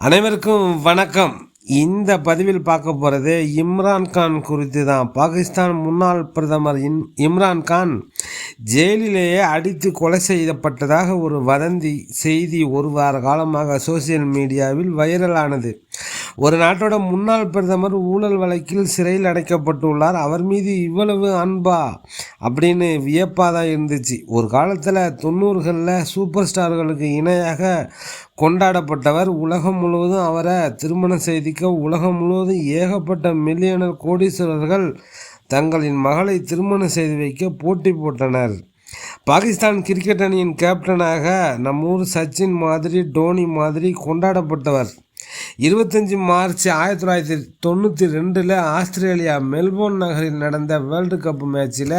அனைவருக்கும் வணக்கம். இந்த பதிவில் பார்க்க போகிறது இம்ரான்கான் குறித்து தான். பாகிஸ்தான் முன்னாள் பிரதமர் இம்ரான்கான் ஜெயிலிலேயே அடித்து கொலை செய்யப்பட்டதாக ஒரு வதந்தி செய்தி ஒரு வார காலமாக சோசியல் மீடியாவில் வைரலானது. ஒரு நாட்டோட முன்னாள் பிரதமர் ஊழல் வழக்கில் சிறையில் அடைக்கப்பட்டுள்ளார். அவர் மீது இவ்வளவு அன்பா அப்படின்னு வியப்பாக தான் இருந்துச்சு. ஒரு காலத்தில் 90களில் சூப்பர் ஸ்டார்களுக்கு இணையாக கொண்டாடப்பட்டவர். உலகம் முழுவதும் அவரை திருமணம் செய்திக்க உலகம் முழுவதும் ஏகப்பட்ட மில்லியனர் கோடீஸ்வரர்கள் தங்களின் மகளை திருமணம் செய்து வைக்க போட்டி போட்டனர். பாகிஸ்தான் கிரிக்கெட் அணியின் கேப்டனாக நம்ம ஊர் சச்சின் மாதிரி, டோனி மாதிரி கொண்டாடப்பட்டவர். 25 மார்ச் 1992 ஆஸ்திரேலியா மெல்போர்ன் நகரில் நடந்த வேர்ல்டு கப் மேட்சில்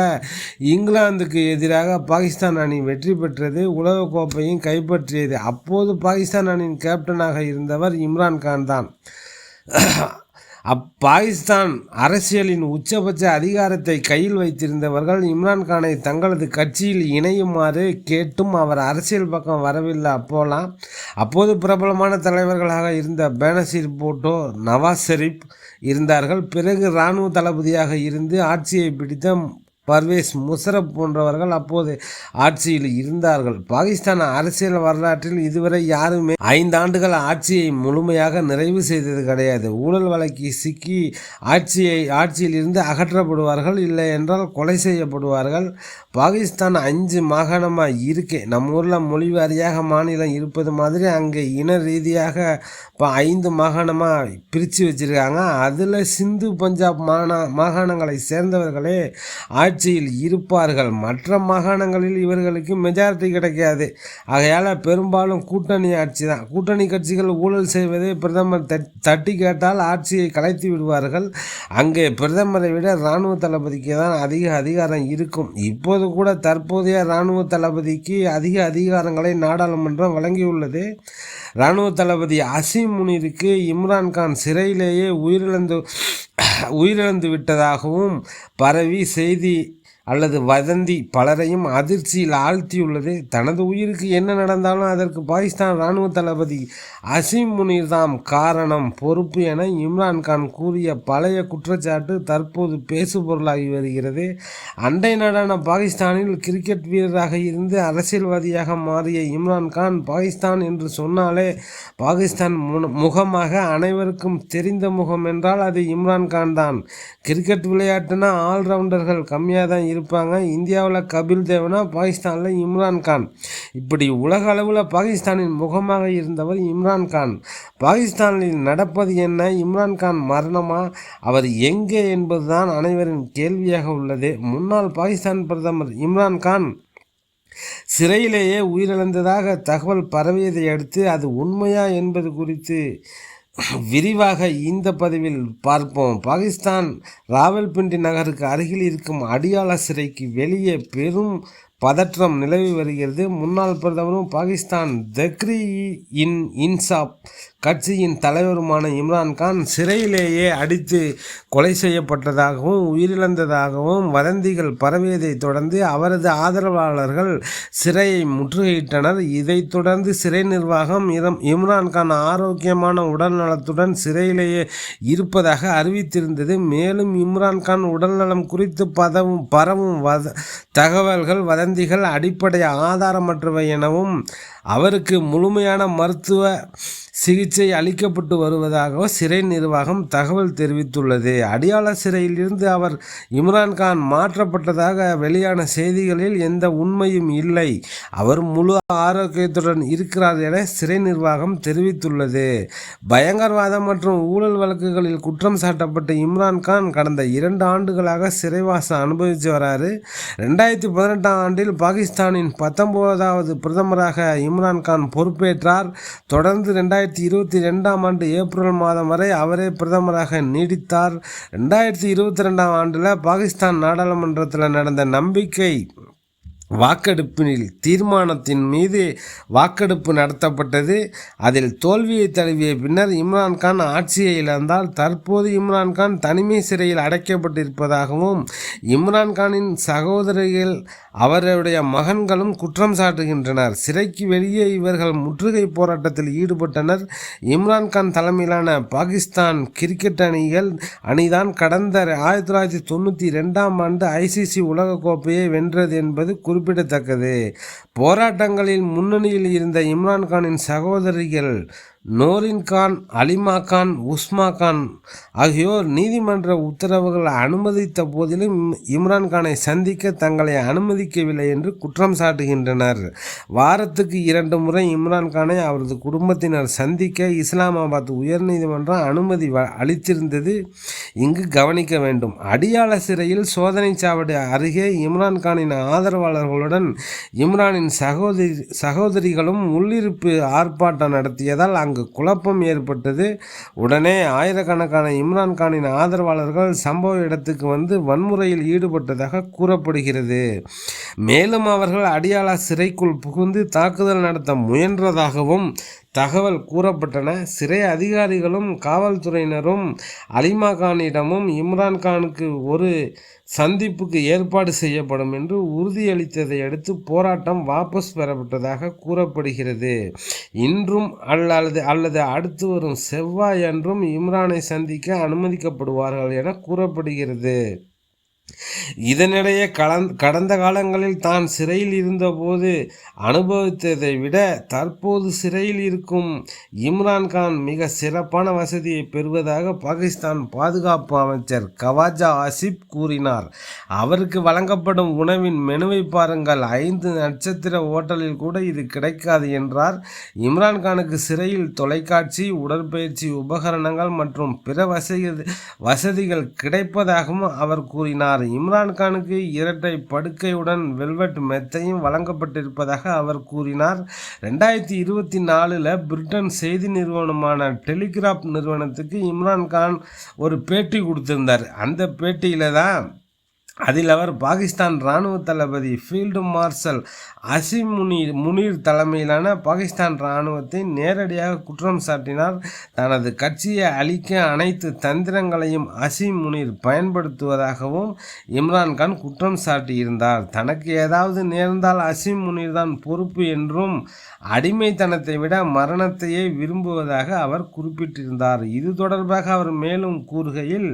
இங்கிலாந்துக்கு எதிராக பாகிஸ்தான் அணி வெற்றி பெற்றது, உலகக்கோப்பையும் கைப்பற்றியது. அப்போது பாகிஸ்தான் அணியின் கேப்டனாக இருந்தவர் இம்ரான்கான் தான். பாகிஸ்தான் அரசியலின் உச்சபட்ச அதிகாரத்தை கையில் வைத்திருந்தவர்கள் இம்ரான்கானை தங்களது கட்சியில் இணையுமாறு கேட்டும் அவர் அரசியல் பக்கம் வரவில்லை. அப்போது பிரபலமான தலைவர்களாக இருந்த பேனசீர் பூட்டோ, நவாஸ் ஷெரீப் இருந்தார்கள். பிறகு இராணுவ தளபதியாக இருந்து ஆட்சியை பிடித்த பர்வேஸ் முஷரப் போன்றவர்கள் அப்போது ஆட்சியில் இருந்தார்கள். பாகிஸ்தான் அரசியல் வரலாற்றில் இதுவரை யாருமே 5 ஆண்டுகள் ஆட்சியை முழுமையாக நிறைவு செய்தது கிடையாது. ஊழல் வழக்கி சிக்கி ஆட்சியில் இருந்து அகற்றப்படுவார்கள், இல்லை என்றால் கொலை செய்யப்படுவார்கள். பாகிஸ்தான் 5 மாகாணமாக இருக்கே. நம்ம ஊரில் மொழிவாரியாக மாநிலம் இருப்பது மாதிரி அங்கே இன ரீதியாக இப்போ 5 மாகாணமாக பிரித்து வச்சுருக்காங்க. அதில் சிந்து பஞ்சாப் மாகாணங்களை சேர்ந்தவர்களே ஆட்சியில் இருப்பார்கள். மற்ற மாகாணங்களில் இவர்களுக்கு மெஜாரிட்டி கிடைக்காது. ஆகையால் பெரும்பாலும் கூட்டணி ஆட்சி தான். கூட்டணி கட்சிகள் ஊழல் செய்வதை பிரதமர் தட்டி கேட்டால் ஆட்சியை கலைத்து விடுவார்கள். அங்கே பிரதமரை விட இராணுவ தளபதிக்கு தான் அதிக அதிகாரம் இருக்கும். இப்போது கூட தற்போதைய இராணுவ தளபதிக்கு அதிக அதிகாரங்களை நாடாளுமன்றம் வழங்கியுள்ளது. இராணுவ தளபதி அசீம் முனிருக்கு இம்ரான்கான் சிறையிலேயே உயிரிழந்து விட்டதாகவும் பரவி செய்தி அல்லது வதந்தி பலரையும் அதிர்ச்சியில் ஆழ்த்தியுள்ளது. தனது உயிருக்கு என்ன நடந்தாலும் அதற்கு பாகிஸ்தான் இராணுவ தளபதி அசீம் முனீர் தாம் காரணம், பொறுப்பு என இம்ரான்கான் கூறிய பழைய குற்றச்சாட்டு தற்போது பேசுபொருளாகி வருகிறது. அண்டை நாடான பாகிஸ்தானில் கிரிக்கெட் வீரராக இருந்து அரசியல்வாதியாக மாறிய இம்ரான்கான் பாகிஸ்தான் என்று சொன்னாலே பாகிஸ்தான் முகமாக அனைவருக்கும் தெரிந்த முகம் என்றால் அது இம்ரான்கான் தான். கிரிக்கெட் விளையாட்டுனா ஆல்ரவுண்டர்கள் கம்மியாக தான் இருப்பாங்க. இந்தியாவில் கபில் தேவ்னா, பாகிஸ்தானில் இம்ரான்கான். இப்படி உலக அளவில் பாகிஸ்தானின் முகமாக இருந்தவர் இம்ரான்கான். பாகிஸ்தானில் நடப்பது என்ன? இம்ரான்கான் மரணமா? அவர் எங்கே என்பதுதான் அனைவரின் கேள்வியாக உள்ளது. முன்னாள் பாகிஸ்தான் பிரதமர் இம்ரான்கான் சிறையிலேயே உயிரிழந்ததாக தகவல் பரவியதை அடுத்து அது உண்மையா என்பது குறித்து விரிவாக இந்த பதிவில் பார்ப்போம். பாகிஸ்தான் ராவல்பிண்டி நகருக்கு அருகில் இருக்கும் அடியாள சிறைக்கு வெளியே பெரும் பதற்றம் நிலவி வருகிறது. முன்னாள் பிரதமரும் பாகிஸ்தான் தெஹ்ரீக் இன்சாப் கட்சியின் தலைவருமான இம்ரான்கான் சிறையிலேயே அடித்து கொலை செய்யப்பட்டதாகவும் உயிரிழந்ததாகவும் வதந்திகள் பரவியதை தொடர்ந்து அவரது ஆதரவாளர்கள் சிறையை முற்றுகையிட்டனர். இதைத் தொடர்ந்து சிறை நிர்வாகம் இம்ரான்கான் ஆரோக்கியமான உடல் நலத்துடன் சிறையிலேயே இருப்பதாக அறிவித்திருந்தது. மேலும் இம்ரான்கான் உடல்நலம் குறித்து பரவும் தகவல்கள் வதந்திகள் அடிப்படை ஆதாரமற்றவை எனவும் அவருக்கு முழுமையான மருத்துவ சிகிச்சை அளிக்கப்பட்டு வருவதாக சிறை நிர்வாகம் தகவல் தெரிவித்துள்ளது. அடியாள சிறையிலிருந்து அவர் இம்ரான்கான் மாற்றப்பட்டதாக வெளியான செய்திகளில் எந்த உண்மையும் இல்லை. அவர் முழு ஆரோக்கியத்துடன் இருக்கிறார் என சிறை நிர்வாகம் தெரிவித்துள்ளது. பயங்கரவாதம் மற்றும் ஊழல் வழக்குகளில் குற்றம் சாட்டப்பட்ட இம்ரான்கான் கடந்த 2 ஆண்டுகளாக சிறைவாசம் அனுபவித்து வராரு. 2018 ஆண்டில் பாகிஸ்தானின் 19வது பிரதமராக இம்ரான்கான் பொறுப்பேற்றார். தொடர்ந்து 2022 ஆண்டு ஏப்ரல் மாதம் வரை அவரே பிரதமராக நீடித்தார். 2022 ஆண்டில் பாகிஸ்தான் நாடாளுமன்றத்தில் நடந்த நம்பிக்கை வாக்கெடுப்பில் தீர்மானத்தின் மீது வாக்கெடுப்பு நடத்தப்பட்டது. அதில் தோல்வியை தழுவிய பின்னர் இம்ரான்கான் ஆட்சியை இழந்தால் தற்போது இம்ரான்கான் தனிமை சிறையில் அடைக்கப்பட்டிருப்பதாகவும் இம்ரான்கானின் சகோதரிகள் அவருடைய மகன்களும் குற்றம் சாட்டுகின்றனர். சிறைக்கு வெளியே இவர்கள் முற்றுகை போராட்டத்தில் ஈடுபட்டனர். இம்ரான்கான் தலைமையிலான பாகிஸ்தான் கிரிக்கெட் அணிதான் கடந்த 1992 ICC உலகக்கோப்பையை வென்றது என்பது குறிப்பிடத்தக்கது. போராட்டங்களில் முன்னணியில் இருந்த இம்ரான்கானின் சகோதரிகள் நோரின் கான், அலிமா கான், உஸ்மா கான் ஆகியோர் நீதிமன்ற உத்தரவுகள் அனுமதித்த போதிலும் இம்ரான்கானை சந்திக்க தங்களை அனுமதிக்கவில்லை என்று குற்றம் சாட்டுகின்றனர். வாரத்துக்கு 2 முறை இம்ரான்கானை அவரது குடும்பத்தினர் சந்திக்க இஸ்லாமாபாத் உயர்நீதிமன்றம் அனுமதி அளித்திருந்தது இங்கு கவனிக்க வேண்டும். அடியாள சிறையில் சோதனை சாவடி அருகே இம்ரான்கானின் ஆதரவாளர்களுடன் இம்ரானின் சகோதரிகளும் உள்ளிருப்பு ஆர்ப்பாட்டம் நடத்தியதால் அங்கு குழப்பம் ஏற்பட்டது. உடனே ஆயிரக்கணக்கான இம்ரான்கானின் ஆதரவாளர்கள் சம்பவ இடத்துக்கு வந்து வன்முறையில் ஈடுபட்டதாக கூறப்படுகிறது. மேலும் அவர்கள் அடியாள சிறைக்குள் புகுந்து தாக்குதல் நடத்த முயன்றதாகவும் தகவல் கூறப்பட்டன. சிறை அதிகாரிகளும் காவல்துறையினரும் அலிமா கானிடமும் இம்ரான்கானுக்கு ஒரு சந்திப்புக்கு ஏற்பாடு செய்யப்படும் என்று உறுதியளித்ததை அடுத்து போராட்டம் வாபஸ் பெறப்பட்டதாக கூறப்படுகிறது. இன்றும் அல்லது அடுத்து வரும் செவ்வாய் அன்றும் இம்ரானை சந்திக்க அனுமதிக்கப்படுவார்கள் என கூறப்படுகிறது. இதனிடையே கடந்த காலங்களில் தான் சிறையில் இருந்தபோது அனுபவித்ததை விட தற்போது சிறையில் இருக்கும் இம்ரான்கான் மிக சிறப்பான வசதியை பெறுவதாக பாகிஸ்தான் பாதுகாப்பு அமைச்சர் கவாஜா ஆசிப் கூறினார். அவருக்கு வழங்கப்படும் உணவின் மெனுவை பாருங்கள், 5 நட்சத்திர ஓட்டலில் கூட இது கிடைக்காது என்றார். இம்ரான்கானுக்கு சிறையில் தொலைக்காட்சி, உடற்பயிற்சி உபகரணங்கள் மற்றும் பிற வசதிகள் கிடைப்பதாகவும் அவர் கூறினார். இம்ரான்கானுக்கு 2 படுக்கையுடன் வெல்வெட் மெத்தையும் வழங்கப்பட்டிருப்பதாக அவர் கூறினார். 2024 பிரிட்டன் செய்தி நிறுவனமான டெலிகிராப் நிறுவனத்துக்கு இம்ரான்கான் ஒரு பேட்டி கொடுத்திருந்தார். அந்த பேட்டியில தான் அதில் அவர் பாகிஸ்தான் இராணுவ தளபதி ஃபீல்டு மார்ஷல் அசிம் முனீர் தலைமையிலான பாகிஸ்தான் இராணுவத்தை நேரடியாக குற்றம் சாட்டினார். தனது கட்சியை அழிக்க அனைத்து தந்திரங்களையும் அசிம் முனீர் பயன்படுத்துவதாகவும் இம்ரான்கான் குற்றம் சாட்டியிருந்தார். தனக்கு ஏதாவது நேர்ந்தால் அசிம் முனீர் தான் பொறுப்பு என்றும் அடிமைத்தனத்தை விட மரணத்தையே விரும்புவதாக அவர் குறிப்பிட்டிருந்தார். இது தொடர்பாக அவர் மேலும் கூறுகையில்,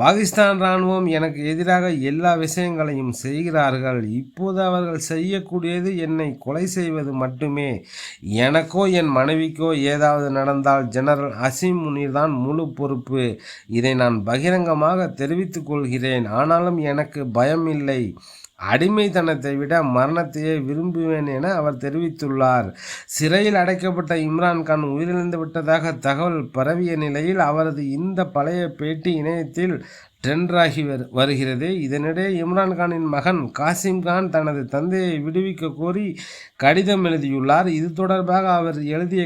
பாகிஸ்தான் இராணுவம் எனக்கு எதிராக எல்லா விஷயங்களையும் செய்கிறார்கள். இப்போது அவர்கள் செய்யக்கூடியது என்னை கொலை செய்வது மட்டுமே. எனக்கோ என் மனைவிக்கோ ஏதாவது நடந்தால் ஜெனரல் அசிம் முனீர் தான் முழு பொறுப்பு. இதை நான் பகிரங்கமாக தெரிவித்துக் கொள்கிறேன். ஆனாலும் எனக்கு பயம் இல்லை. அடிமைத்தனத்தை விட மரணத்தையே விரும்புவேன் என அவர் தெரிவித்துள்ளார். சிறையில் அடைக்கப்பட்ட இம்ரான்கான் உயிரிழந்து விட்டதாக தகவல் பரவிய நிலையில் அவரது இந்த பழைய பேட்டி இணையத்தில் ட்ரெண்டாகி வருகிறது. இதனிடையே இம்ரான்கானின் மகன் காசிம் கான் தனது தந்தையை விடுவிக்க கோரி கடிதம் எழுதியுள்ளார். இது தொடர்பாக அவர் எழுதிய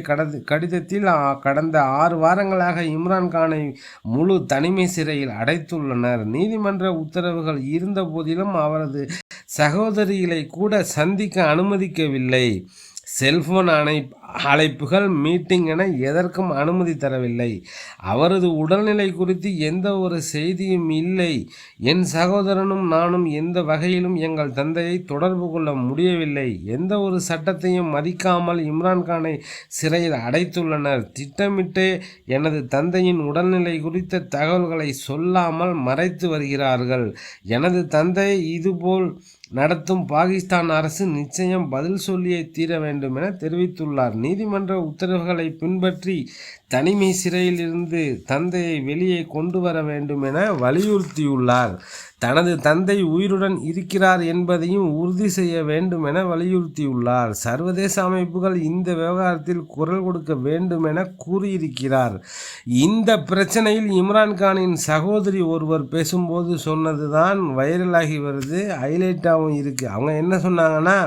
கடிதத்தில் கடந்த 6 வாரங்களாக இம்ரான்கானை முழு தனிமை சிறையில் அடைத்துள்ளனர். நீதிமன்ற உத்தரவுகள் இருந்த போதிலும் அவரது சகோதரிகளை கூட சந்திக்க அனுமதிக்கவில்லை. செல்போன் அழைப்புகள், மீட்டிங் என எதற்கும் அனுமதி தரவில்லை. அவரது உடல்நிலை குறித்து எந்த ஒரு செய்தியும் இல்லை. என் சகோதரனும் நானும் எந்த வகையிலும் எங்கள் தந்தையை தொடர்பு கொள்ள முடியவில்லை. எந்த ஒரு சட்டத்தையும் மதிக்காமல் இம்ரான்கானை சிறையில் அடைத்துள்ளனர். திட்டமிட்டே எனது தந்தையின் உடல்நிலை குறித்த தகவல்களை சொல்லாமல் மறைத்து வருகிறார்கள். எனது தந்தை இதுபோல் நடத்தும் பாகிஸ்தான் அரசு நிச்சயம் பதில் சொல்லியே தீர வேண்டும் என தெரிவித்துள்ளார். நீதிமன்ற உத்தரவுகளை பின்பற்றி தனிமை சிறையில் இருந்து தந்தையை வெளியே கொண்டு வர வேண்டும் என வலியுறுத்தியுள்ளார். தனது தந்தை உயிருடன் இருக்கிறார் என்பதையும் உறுதி செய்ய வேண்டும் என வலியுறுத்தியுள்ளார். சர்வதேச அமைப்புகள் இந்த விவகாரத்தில் குரல் கொடுக்க வேண்டும் என கூறியிருக்கிறார். இந்த பிரச்சனையில் இம்ரான்கானின் சகோதரி ஒருவர் பேசும்போது சொன்னது தான் வைரலாகி வருது, ஹைலைட்டாகவும் இருக்குது. அவங்க என்ன சொன்னாங்கன்னா,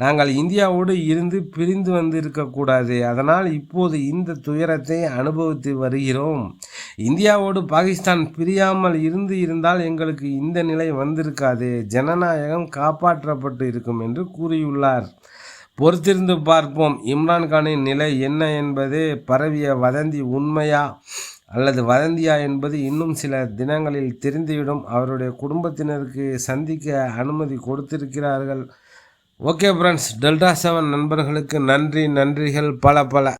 நாங்கள் இந்தியாவோடு இருந்து பிரிந்து வந்து இருக்கக்கூடாது, அதனால் இப்போது இந்த துயரத்தை அனுபவித்து வருகிறோம். இந்தியாவோடு பாகிஸ்தான் பிரியாமல் இருந்தால் எங்களுக்கு இந்த இந்த நிலை வந்திருக்காது, ஜனநாயகம் காப்பாற்றப்பட்டு இருக்கும் என்று கூறியுள்ளார். பொறுத்திருந்து பார்ப்போம் இம்ரான்கானின் நிலை என்ன என்பது. பரவிய வதந்தி உண்மையா அல்லது வதந்தியா என்பது இன்னும் சில தினங்களில் தெரிந்துவிடும். அவருடைய குடும்பத்தினருக்கு சந்திக்க அனுமதி கொடுத்திருக்கிறார்கள். ஓகே ஃப்ரெண்ட்ஸ், டெல்டா 7 நண்பர்களுக்கு நன்றிகள் பல.